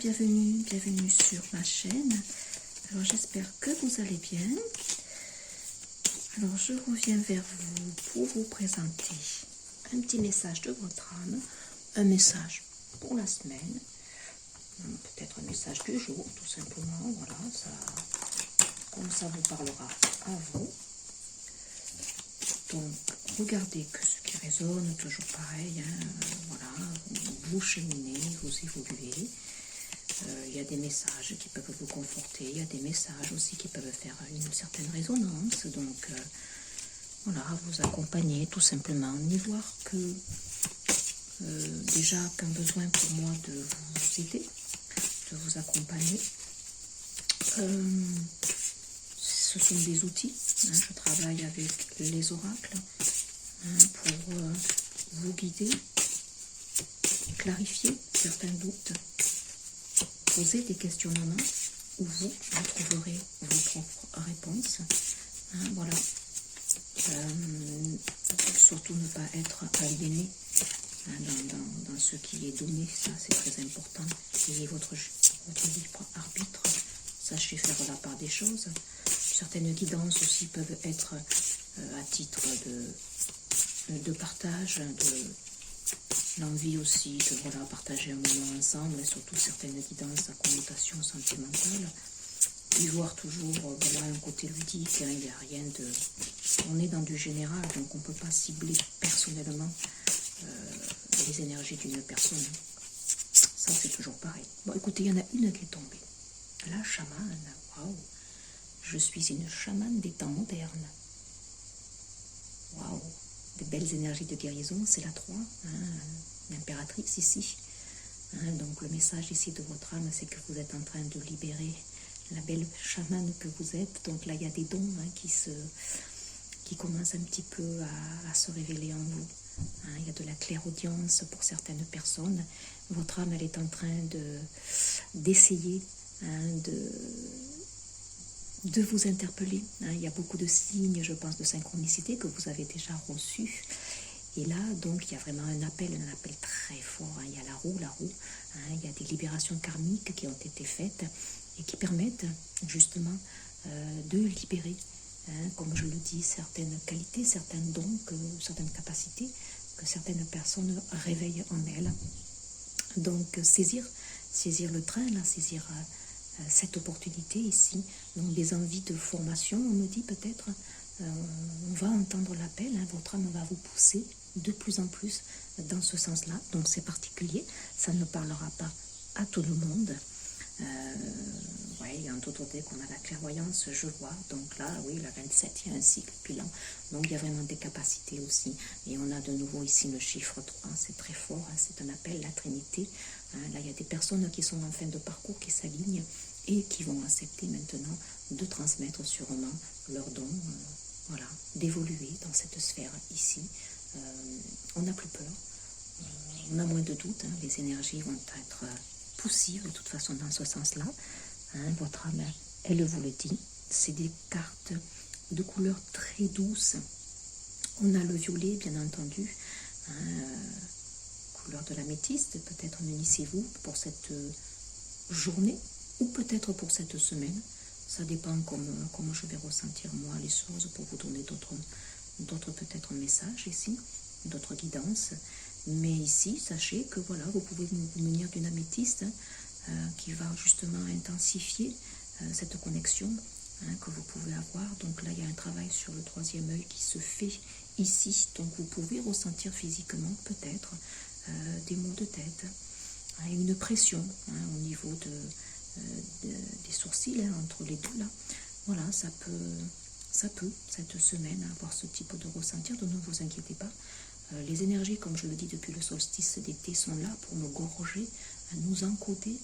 bienvenue sur ma chaîne. Alors j'espère que vous allez bien. Alors je reviens vers vous pour vous présenter un petit message de votre âme, un message pour la semaine, peut-être un message du jour tout simplement, voilà, comme ça vous parlera à vous. Donc regardez que ce qui résonne, toujours pareil, voilà, vous cheminez, vous évoluez. Il y a des messages qui peuvent vous conforter, il y a des messages aussi qui peuvent faire une certaine résonance, donc voilà, vous accompagner tout simplement, n'y voir que déjà qu'un besoin pour moi de vous aider, de vous accompagner. Ce sont des outils, je travaille avec les oracles pour vous guider, clarifier certains doutes, poser des questionnements où vous trouverez vos propres réponses. Voilà. Surtout ne pas être aliéné dans ce qui est donné, ça c'est très important. Ayez votre libre arbitre, sachez faire la part des choses. Certaines guidances aussi peuvent être à titre de partage, de l'envie aussi de voilà, partager un moment ensemble, et surtout certaines guidances à connotation sentimentale. Y voir toujours voilà, un côté ludique, il n'y a rien de... On est dans du général, donc on ne peut pas cibler personnellement les énergies d'une personne. Ça c'est toujours pareil. Bon écoutez, il y en a une qui est tombée. La chamane, waouh! Je suis une chamane des temps modernes. Waouh! Des belles énergies de guérison, c'est la 3, l'impératrice ici. Donc le message ici de votre âme, c'est que vous êtes en train de libérer la belle chamane que vous êtes. Donc là, il y a des dons qui commencent un petit peu à se révéler en vous. Il y a de la clairaudience pour certaines personnes. Votre âme, elle est en train d'essayer de vous interpeller. Il y a beaucoup de signes, je pense, de synchronicité que vous avez déjà reçus. Et là, donc, il y a vraiment un appel très fort. Il y a la roue. Il y a des libérations karmiques qui ont été faites et qui permettent justement de libérer, comme je le dis, certaines qualités, certains dons, certaines capacités que certaines personnes réveillent en elles. Donc, saisir le train, là, saisir cette opportunité ici, donc des envies de formation, on me dit peut-être, on va entendre l'appel, votre âme va vous pousser de plus en plus dans ce sens-là, donc c'est particulier, ça ne parlera pas à tout le monde. Il y a un autre côté qu'on a la clairvoyance, je vois, donc là, oui, la 27, il y a un cycle pilant, donc il y a vraiment des capacités aussi, et on a de nouveau ici le chiffre 3, c'est très fort, c'est un appel, la Trinité, là il y a des personnes qui sont en fin de parcours, qui s'alignent, et qui vont accepter maintenant de transmettre sûrement leurs dons, voilà, d'évoluer dans cette sphère ici. On n'a plus peur, on a moins de doutes, les énergies vont être poussives de toute façon dans ce sens-là. Votre âme, elle vous le dit, c'est des cartes de couleur très douce. On a le violet, bien entendu, couleur de l'améthyste, peut-être munissez-vous pour cette journée, ou peut-être pour cette semaine, ça dépend comment je vais ressentir moi les choses pour vous donner d'autres peut-être messages ici, d'autres guidances. Mais ici, sachez que voilà, vous pouvez vous munir d'une améthyste qui va justement intensifier cette connexion que vous pouvez avoir. Donc là, il y a un travail sur le 3e œil qui se fait ici. Donc vous pouvez ressentir physiquement peut-être des maux de tête, une pression au niveau des sourcils, entre les deux là. Voilà, ça peut cette semaine avoir ce type de ressentir, donc ne vous inquiétez pas. Les énergies, comme je le dis depuis le solstice d'été, sont là pour nous gorger, nous encoder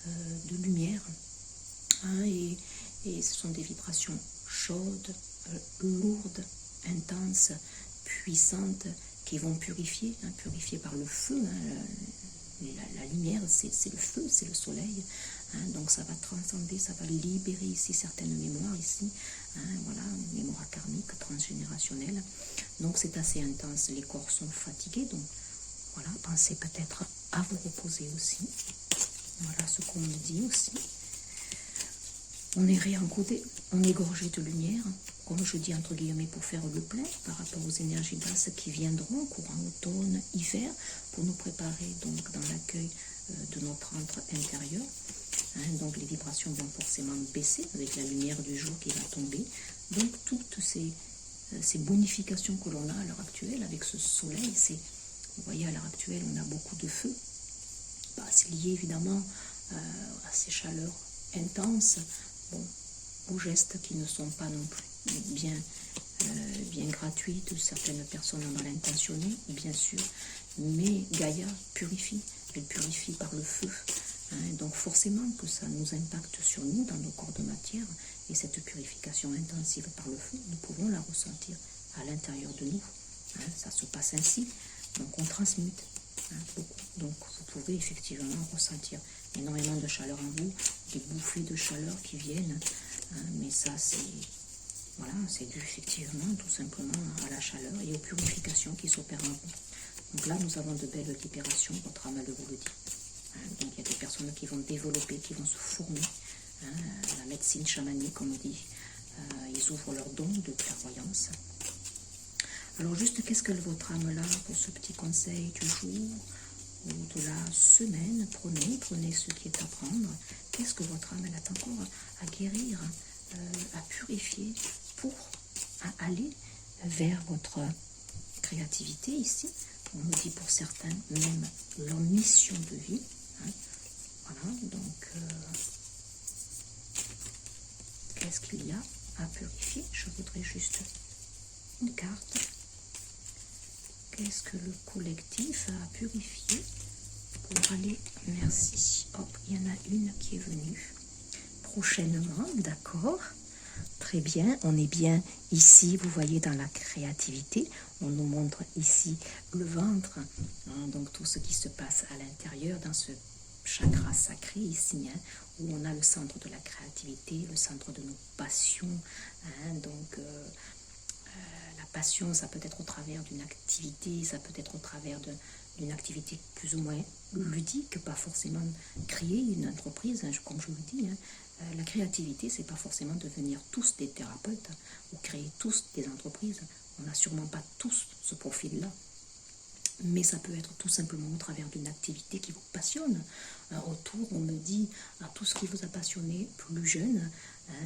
de lumière. Et ce sont des vibrations chaudes, lourdes, intenses, puissantes, qui vont purifier, purifier par le feu. La lumière, c'est le feu, c'est le soleil. Donc ça va transcender, ça va libérer ici certaines mémoires ici. Voilà, mémoire karmique, transgénérationnelle. Donc c'est assez intense, les corps sont fatigués. Donc voilà, pensez peut-être à vous reposer aussi. Voilà ce qu'on me dit aussi. On est réencodé, on est gorgé de lumière, comme je dis entre guillemets, pour faire le plein par rapport aux énergies basses qui viendront courant automne, hiver, pour nous préparer donc dans l'accueil de notre entre intérieur. Donc les vibrations vont forcément baisser avec la lumière du jour qui va tomber. Donc toutes ces bonifications que l'on a à l'heure actuelle avec ce soleil, vous voyez à l'heure actuelle on a beaucoup de feu. C'est lié évidemment à ces chaleurs intenses, aux gestes qui ne sont pas non plus bien gratuits de certaines personnes en l'intentionné, bien sûr, mais Gaïa purifie, elle purifie par le feu, donc forcément que ça nous impacte sur nous, dans nos corps de matière, et cette purification intensive par le feu, nous pouvons la ressentir à l'intérieur de nous, ça se passe ainsi, donc on transmute beaucoup, donc vous pouvez effectivement ressentir énormément de chaleur en vous, des bouffées de chaleur qui viennent, mais ça c'est dû effectivement tout simplement à la chaleur et aux purifications qui s'opèrent en vous. Donc là nous avons de belles libérations, votre âme vous le dit. Donc il y a des personnes qui vont développer, qui vont se former, la médecine chamanique comme on dit, ils ouvrent leurs dons de clairvoyance. Alors juste qu'est-ce que votre âme là pour ce petit conseil du jour ou de la semaine, prenez ce qui est à prendre. Qu'est-ce que votre âme elle a encore à guérir, à purifier pour aller vers votre créativité ici. On nous dit pour certains même leur mission de vie. Voilà, donc qu'est-ce qu'il y a à purifier? Je voudrais juste une carte. Qu'est-ce que le collectif a à purifier pour aller? Merci. Hop, il y en a une qui est venue. Prochainement, d'accord. Très bien, on est bien ici, vous voyez, dans la créativité. On nous montre ici le ventre, donc tout ce qui se passe à l'intérieur, dans ce chakra sacré ici, où on a le centre de la créativité, le centre de nos passions. Donc, la passion, ça peut être au travers d'une activité, ça peut être au travers d'une activité plus ou moins ludique, pas forcément créer une entreprise, comme je vous dis. La créativité, c'est pas forcément devenir tous des thérapeutes ou créer tous des entreprises. On n'a sûrement pas tous ce profil-là. Mais ça peut être tout simplement au travers d'une activité qui vous passionne. Autour, on me dit, à tout ce qui vous a passionné plus jeune,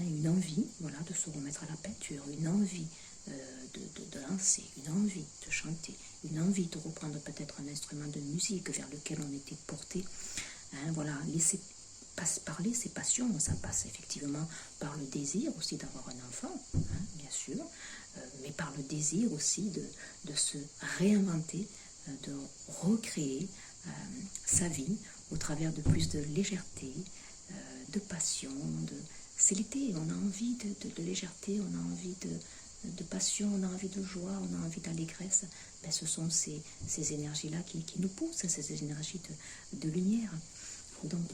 une envie, voilà, de se remettre à la peinture, une envie de danser, une envie de chanter, une envie de reprendre peut-être un instrument de musique vers lequel on était porté. Voilà, laisser parler ses passions, ça passe effectivement par le désir aussi d'avoir un enfant, bien sûr, mais par le désir aussi de se réinventer, de recréer sa vie au travers de plus de légèreté, de passion. C'est l'été, on a envie de légèreté, on a envie de passion, on a envie de joie, on a envie d'allégresse. Ce sont ces énergies-là qui nous poussent, ces énergies de lumière. Donc,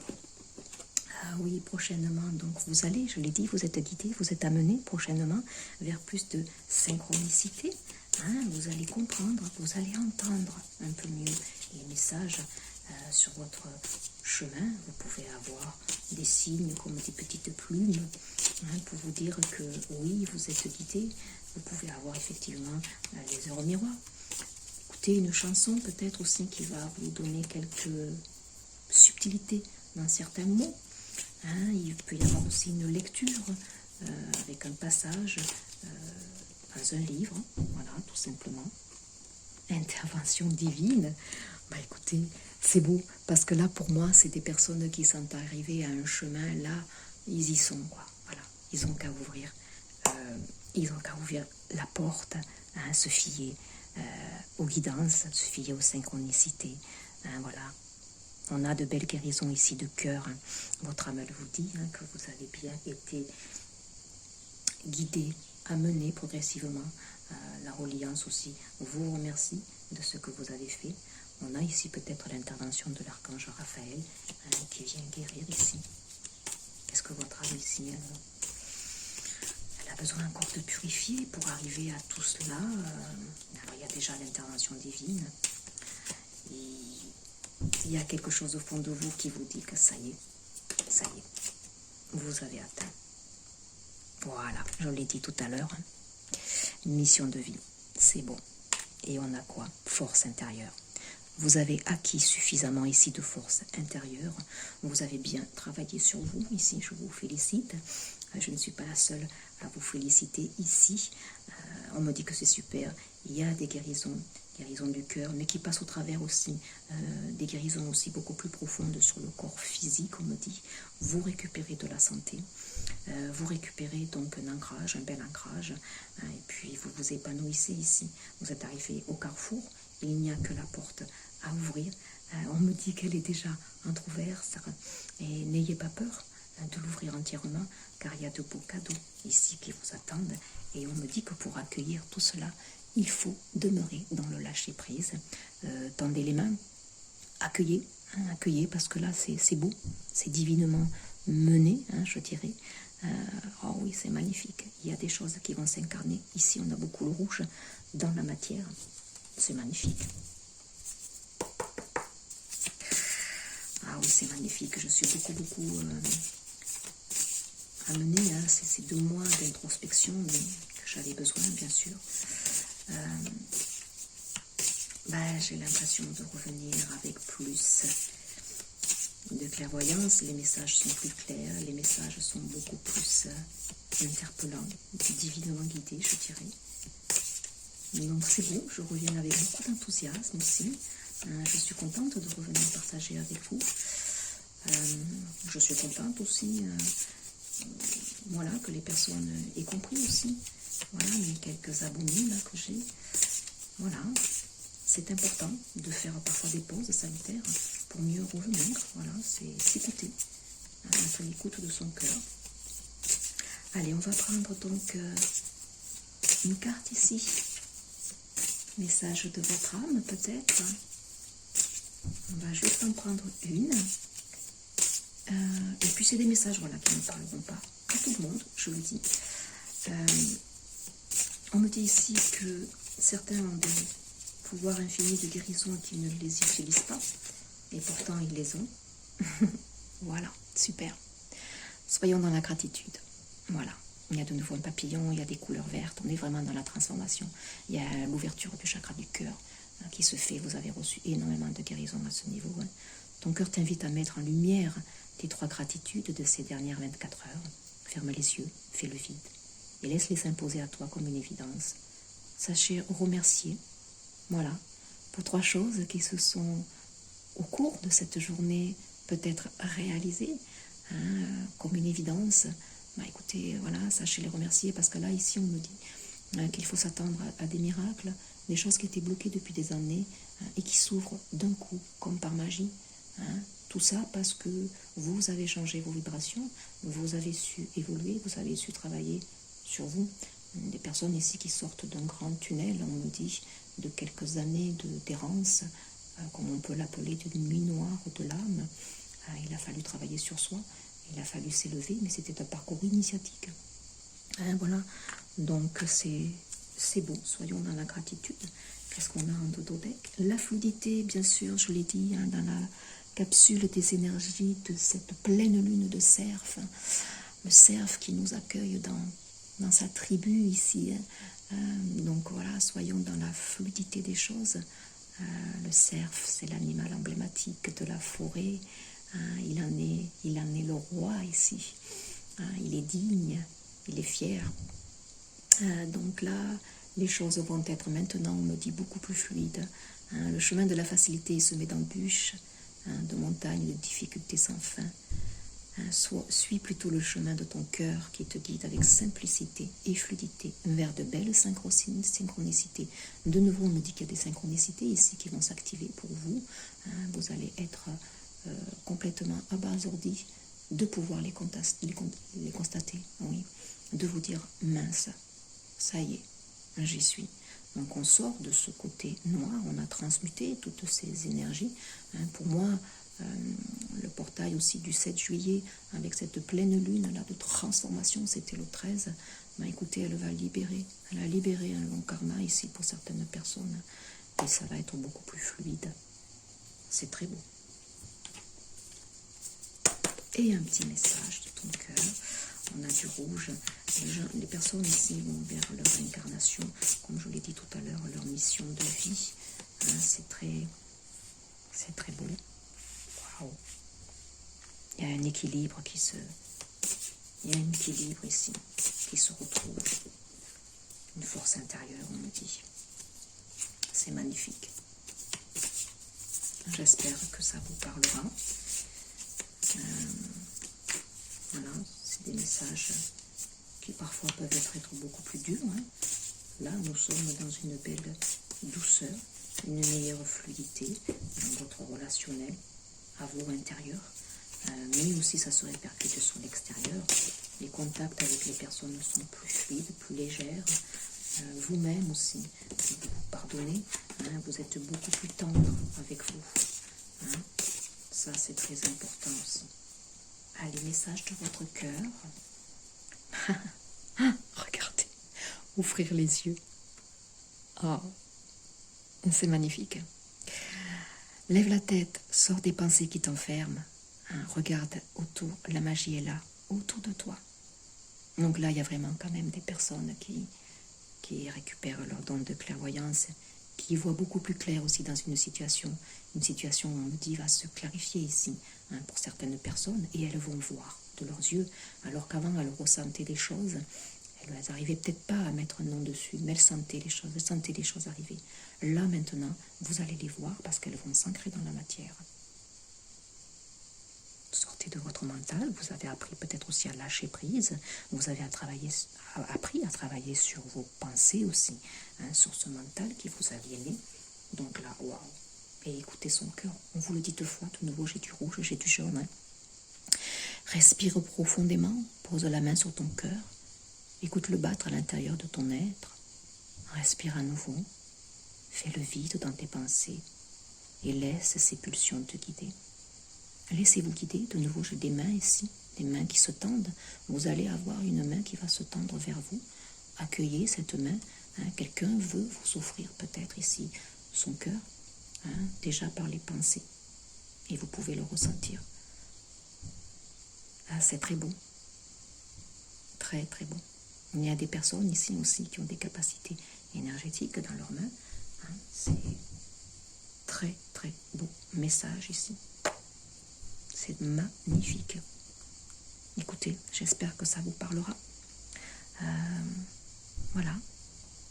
oui, prochainement, donc vous allez, je l'ai dit, vous êtes guidé, vous êtes amené prochainement vers plus de synchronicité. Vous allez comprendre, vous allez entendre un peu mieux les messages sur votre chemin. Vous pouvez avoir des signes comme des petites plumes pour vous dire que oui, vous êtes guidé. Vous pouvez avoir effectivement les heures au miroir. Écoutez une chanson peut-être aussi qui va vous donner quelques subtilités dans certains mots. Il peut y avoir aussi une lecture avec un passage dans un livre, voilà, tout simplement. Intervention divine. Écoutez, c'est beau, parce que là, pour moi, c'est des personnes qui sont arrivées à un chemin, là, ils y sont, quoi. Voilà, ils ont qu'à ouvrir, la porte, se fier aux guidances, se fier aux synchronicités, voilà. On a de belles guérisons ici de cœur. Votre âme vous dit que vous avez bien été guidé, amené progressivement. La reliance aussi vous remercie de ce que vous avez fait. On a ici peut-être l'intervention de l'archange Raphaël qui vient guérir ici. Qu'est-ce que votre âme ici elle a besoin encore de purifier pour arriver à tout cela. Alors il y a déjà l'intervention divine. Et Il y a quelque chose au fond de vous qui vous dit que ça y est, vous avez atteint. Voilà, je l'ai dit tout à l'heure, hein. Une mission de vie, c'est bon. Et on a quoi? Force intérieure. Vous avez acquis suffisamment ici de force intérieure. Vous avez bien travaillé sur vous. Ici, je vous félicite. Je ne suis pas la seule à vous féliciter ici. On me dit que c'est super. Il y a des guérisons du cœur, mais qui passent au travers aussi des guérisons aussi beaucoup plus profondes sur le corps physique, on me dit. Vous récupérez de la santé. Vous récupérez donc un ancrage, un bel ancrage. Et puis, vous vous épanouissez ici. Vous êtes arrivé au carrefour. Il n'y a que la porte à ouvrir. On me dit qu'elle est déjà entrouverte. Et n'ayez pas peur de l'ouvrir entièrement, car il y a de beaux cadeaux ici qui vous attendent. Et on me dit que pour accueillir tout cela, il faut demeurer dans le lâcher-prise. Tendez les mains, accueillez, accueillez, parce que là, c'est beau, c'est divinement mené, je dirais. Oh oui, c'est magnifique. Il y a des choses qui vont s'incarner. Ici, on a beaucoup le rouge dans la matière. C'est magnifique. Ah oui, c'est magnifique. Je suis beaucoup amenée à ces 2 mois d'introspection que j'avais besoin, bien sûr. J'ai l'impression de revenir avec plus de clairvoyance. Les messages sont plus clairs, les messages sont beaucoup plus interpellants, divinement guidés, je dirais. Donc c'est bon, je reviens avec beaucoup d'enthousiasme aussi. Je suis contente de revenir partager avec vous. Je suis contente aussi voilà, que les personnes aient compris aussi. Voilà, les quelques abonnés là que j'ai. Voilà, c'est important de faire parfois des pauses salutaires pour mieux revenir. Voilà, c'est s'écouter, être à l'écoute de son cœur. Allez, on va prendre donc une carte ici. Message de votre âme peut-être. On va juste en prendre une. Et puis c'est des messages voilà, qui ne parleront pas à tout le monde, je le dis. On me dit ici que certains ont des pouvoirs infinis de guérison et qu'ils ne les utilisent pas. Et pourtant, ils les ont. Voilà, super. Soyons dans la gratitude. Voilà. Il y a de nouveau un papillon, il y a des couleurs vertes. On est vraiment dans la transformation. Il y a l'ouverture du chakra du cœur qui se fait. Vous avez reçu énormément de guérison à ce niveau. Ton cœur t'invite à mettre en lumière tes 3 gratitudes de ces dernières 24 heures. Ferme les yeux, fais le vide. Et laisse-les s'imposer à toi comme une évidence. Sachez remercier, voilà, pour 3 choses qui se sont, au cours de cette journée, peut-être réalisées, comme une évidence. Écoutez, voilà, sachez les remercier, parce que là, ici, on me dit qu'il faut s'attendre à des miracles, des choses qui étaient bloquées depuis des années et qui s'ouvrent d'un coup, comme par magie. Tout ça parce que vous avez changé vos vibrations, vous avez su évoluer, vous avez su travailler sur vous. Des personnes ici qui sortent d'un grand tunnel, on me dit, de quelques années d'errance, comme on peut l'appeler, d'une nuit noire de l'âme. Il a fallu travailler sur soi, il a fallu s'élever, mais c'était un parcours initiatique. Voilà, donc c'est beau, soyons dans la gratitude. Qu'est-ce qu'on a en dodo-deck? La fluidité, bien sûr, je l'ai dit, dans la capsule des énergies de cette pleine lune de cerf. Le cerf qui nous accueille dans sa tribu ici. Donc voilà, soyons dans la fluidité des choses. Le cerf, c'est l'animal emblématique de la forêt. Il en est le roi ici. Il est digne, il est fier. Donc là, les choses vont être maintenant, on me dit, beaucoup plus fluides. Le chemin de la facilité est semé d'embûches, de montagnes, de difficultés sans fin. Suis plutôt le chemin de ton cœur qui te guide avec simplicité et fluidité vers de belles synchronicités. De nouveau, on me dit qu'il y a des synchronicités ici qui vont s'activer pour vous. Vous allez être complètement abasourdi de pouvoir les constater, oui. De vous dire, mince, ça y est, j'y suis. Donc on sort de ce côté noir, on a transmuté toutes ces énergies. Pour moi, le portail aussi du 7 juillet, avec cette pleine lune là de transformation, c'était le 13. Écoutez, elle va libérer. Elle a libéré un long karma ici pour certaines personnes. Et ça va être beaucoup plus fluide. C'est très beau. Et un petit message de ton cœur. On a du rouge. Les personnes ici vont vers leur incarnation, comme je l'ai dit tout à l'heure, leur mission de vie. Hein, c'est très beau. Waouh. Il y a un équilibre il y a un équilibre ici qui se retrouve. Une force intérieure, on me dit. C'est magnifique. J'espère que ça vous parlera. Voilà, c'est des messages qui parfois peuvent être beaucoup plus durs. Hein. Là, nous sommes dans une belle douceur, une meilleure fluidité dans votre relationnel, à vous intérieur. Mais aussi, ça se répercute sur l'extérieur. Les contacts avec les personnes sont plus fluides, plus légères. Vous-même aussi, si vous vous pardonnez, hein, vous êtes beaucoup plus tendre avec vous. Hein. Ça, c'est très important aussi. Allez, message de votre cœur. Regardez, ouvrir les yeux. Oh, c'est magnifique. Lève la tête, sors des pensées qui t'enferment. Hein, regarde autour, la magie est là, autour de toi. Donc là, il y a vraiment quand même des personnes qui récupèrent leur don de clairvoyance, qui voient beaucoup plus clair aussi dans une situation, on me dit, va se clarifier ici, hein, pour certaines personnes, et elles vont voir de leurs yeux, alors qu'avant, elles ressentaient des choses, elles n'arrivaient peut-être pas à mettre un nom dessus, mais elles sentaient les choses arriver. Là, maintenant, vous allez les voir parce qu'elles vont s'ancrer dans la matière. Sortez de votre mental, vous avez appris peut-être aussi à lâcher prise, vous avez appris à travailler sur vos pensées aussi, hein, sur ce mental qui vous aliénait. Donc là, waouh. Et écoutez son cœur, on vous le dit 2 fois, de nouveau j'ai du rouge, j'ai du jaune. Hein. Respire profondément, pose la main sur ton cœur, écoute-le battre à l'intérieur de ton être, respire à nouveau, fais le vide dans tes pensées et laisse ces pulsions te guider. Laissez-vous guider, de nouveau j'ai des mains ici, des mains qui se tendent, vous allez avoir une main qui va se tendre vers vous, accueillez cette main, hein, quelqu'un veut vous offrir peut-être ici son cœur, hein, déjà par les pensées, et vous pouvez le ressentir. Ah, c'est très beau, très très beau. Il y a des personnes ici aussi qui ont des capacités énergétiques dans leurs mains, hein, c'est très très beau message ici. C'est magnifique. Écoutez, j'espère que ça vous parlera. Voilà,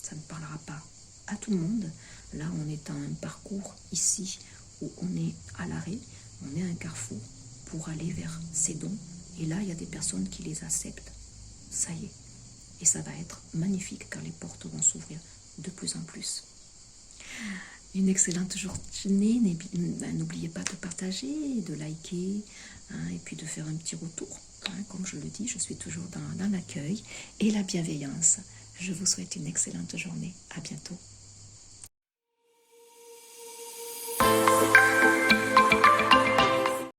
ça ne parlera pas à tout le monde. Là, on est dans un parcours ici où on est à l'arrêt, on est à un carrefour pour aller vers ces dons. Et là, il y a des personnes qui les acceptent. Ça y est. Et ça va être magnifique car les portes vont s'ouvrir de plus en plus. Une excellente journée. N'oubliez pas de partager, de liker, hein, et puis de faire un petit retour. Hein, comme je le dis, je suis toujours dans l'accueil et la bienveillance. Je vous souhaite une excellente journée. À bientôt.